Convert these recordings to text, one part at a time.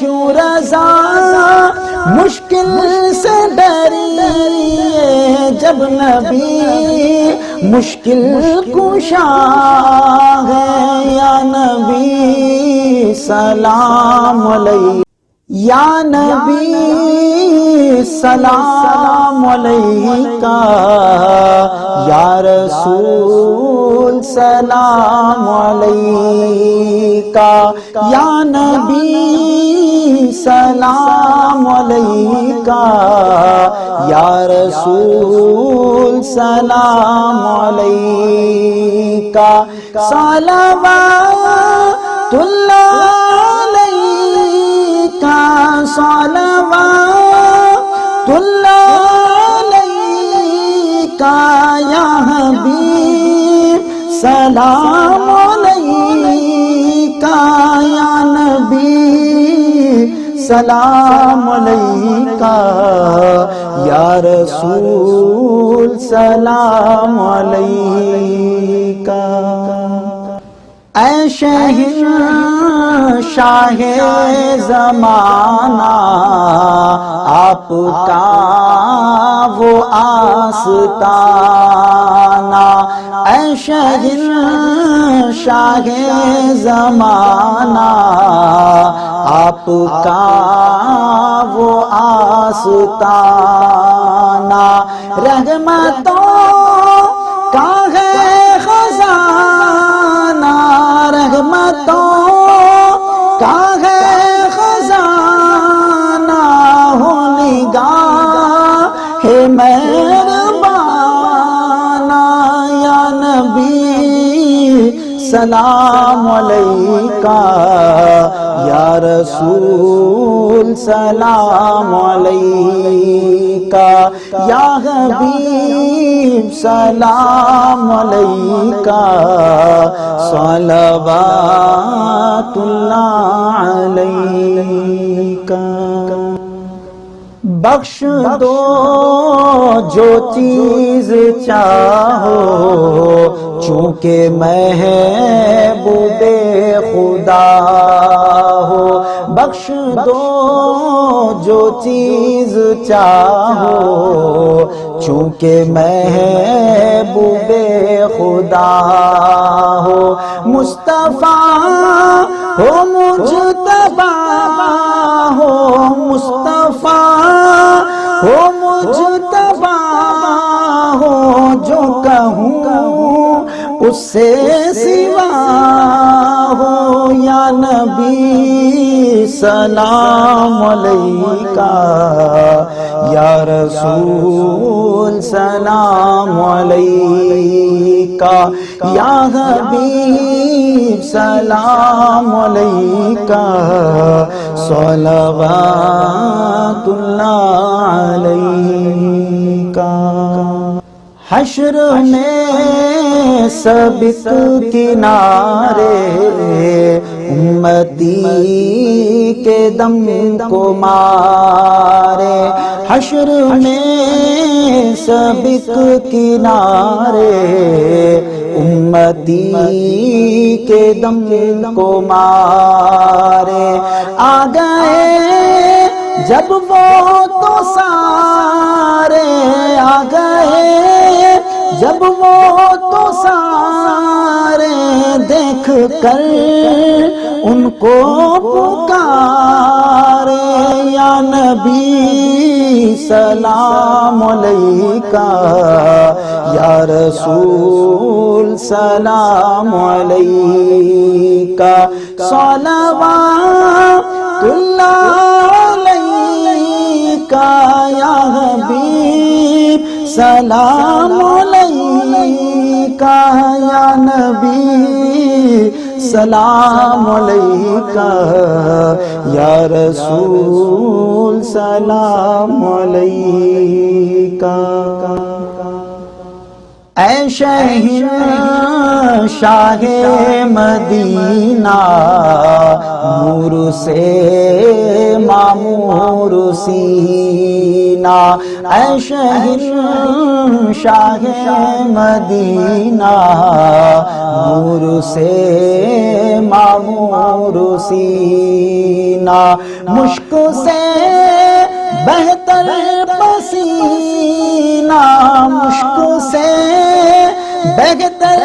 کیوں رضا مشکل سے ڈریے جب نبی مشکل کشا ہے یا نبی سلام علیہ یا نبی سلام علیکہ یا رسول سلام علیکہ یا نبی سلام علیکہ یا رسول سلام علیکہ صلوات اللہ علیکہ صلوات اللہ علیکہ یا حبیب سلام علیکہ یا نبی سلام علیکہ یا رسول سلام علیکہ اے شہر شاہ زمانہ آپ کا وہ آستانہ اے شہر شاہ زمانہ آپ کا وہ آستانہ رحمتوں کا ہے خزانہ رحمتوں کا ہے خزانہ ہو نگاہ مہربانہ یا نبی سلام علیکہ یا رسول سلام علیکہ یا حبیب سلام علیکہ صلوات اللہ علیکہ بخش دو جو چیز چاہو چونکہ محبوب خدا ہو بخش دو جو چیز چاہو چونکہ محبوب خدا ہو مصطفیٰ ہو مجتبی ہو مصطفیٰ ہو مجتبی ہو جو کہوں اس سے سوا ہو یا نبی سلام علیکہ یا رسول سلام علیکہ یا حبیب سلام علیکہ صلوات اللہ علیکہ حشر میں سبق کنارے امتی کے دم کو مارے حشر میں سبق کنارے امتی کے دم کو مارے آ گئے جب وہ تو سارے آ گئے جب وہ تو سارے دیکھ کر ان کو پکارے یا نبی سلام علیکہ یا رسول سلام علیکہ صلوات اللہ علیکہ یا حبیب سلام علیکہ یا نبی سلام علیکہ یا رسول سلام علیکہ اے شہر شاہ مدینہ نور سے معمور سینہ اے شہنشاہ مدینہ نور سے معمور سینہ مشک سے بہتر پسینہ مشک سے بہتر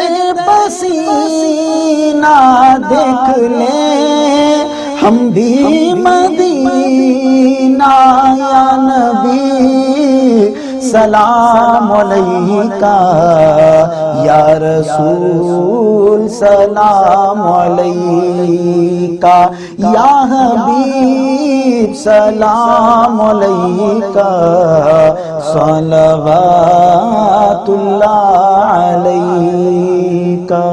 پسینہ دیکھ لیں ہم بھی مدینہ یا نبی سلام علیکہ یا رسول سلام علیکہ یا حبیب سلام علیکہ صلوات اللہ علیکہ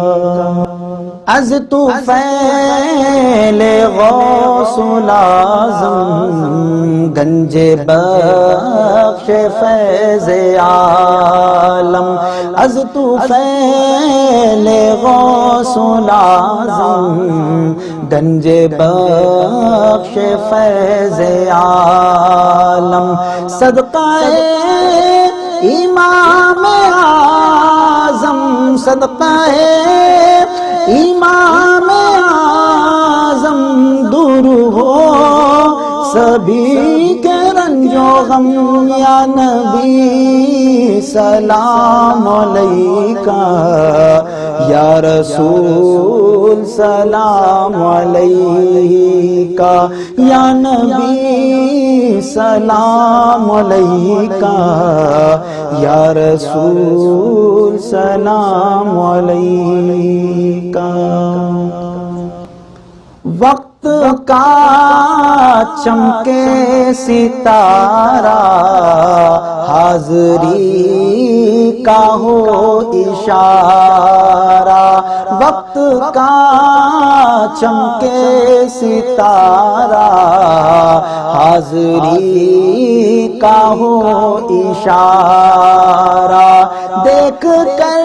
از طفیل غوث العظم گنج بخش فیض عالم از طفیل غوث العظم گنج بخش فیض عالم صدقہ امام اعظم صدقہ امام اعظم دور ہو سبھی کے رنج و غم یا نبی سلام علیکہ یا رسول سلام علیکہ یا نبی سلام علیکہ یا رسول سلام علیکہ وقت کا چمکے ستارہ حاضری کا ہو اشارہ وقت کا چمکے ستارہ حاضری کا ہو اشارہ دیکھ کر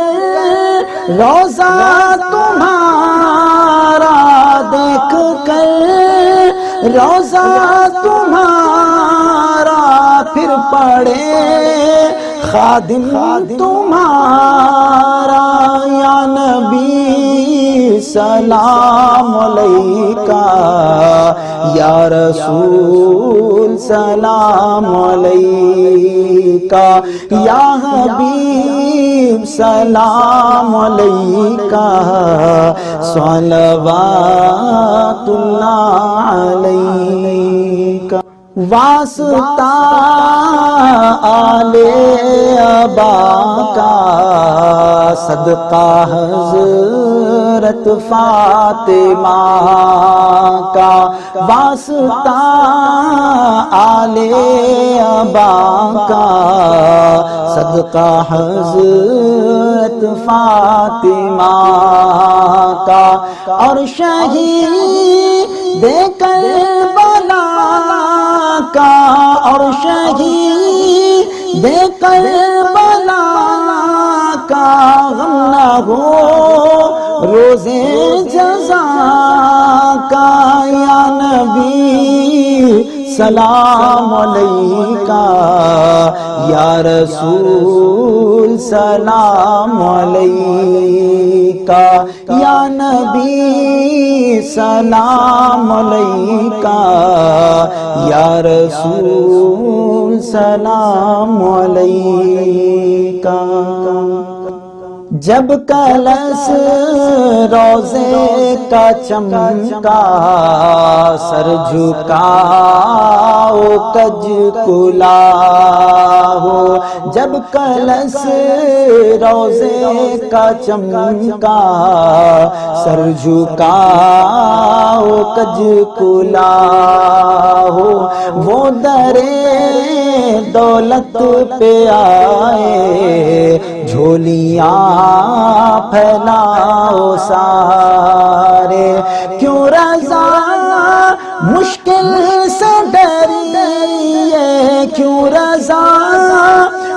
روزہ تمہارا دیکھ کر روزہ تمہارا پھر پڑے خادم تمہارا یا نبی سلام علیکہ یا رسول سلام علیکہ یا حبیب سلام علیکہ صلوات اللہ علیکہ واسطہ آل ابا کا صدقہ حضرت فاطمہ کا واسطہ آل ابا کا صدقہ حضرت فاطمہ کا اور شہید کربلا کا اور شہید کربلا کا غم نہ ہو روزے جزا کا یا نبی سلام علیکہ یا رسول سلام علیکہ یا نبی سلام علیکہ یا رسول سلام علیکہ جب کلس روزے کا چمکا سر جھکاؤ کج کلا ہو جب کلس روزے کا چمکا سر جھکاؤ کج کلا ہو وہ درے دولت پہ آئے جھولیاں پھیلاؤ سارے کیوں رضا مشکل سے ڈریے کیوں رضا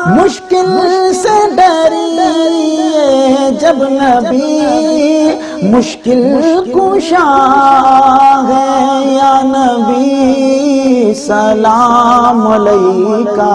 مشکل سے ڈریے جب نبی مشکل کشا ہے یا نبی سلام علیکہ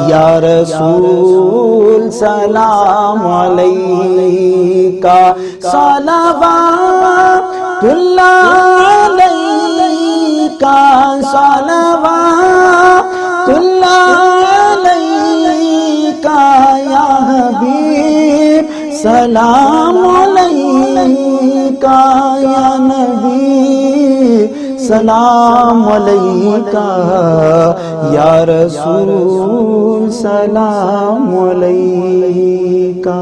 یا رسول سلام علیکہ صلوات اللہ علیکہ صلوات اللہ علیکہ یا حبیب سلام علیکہ یا نبی سلام علیکہ یا رسول سلام علیکہ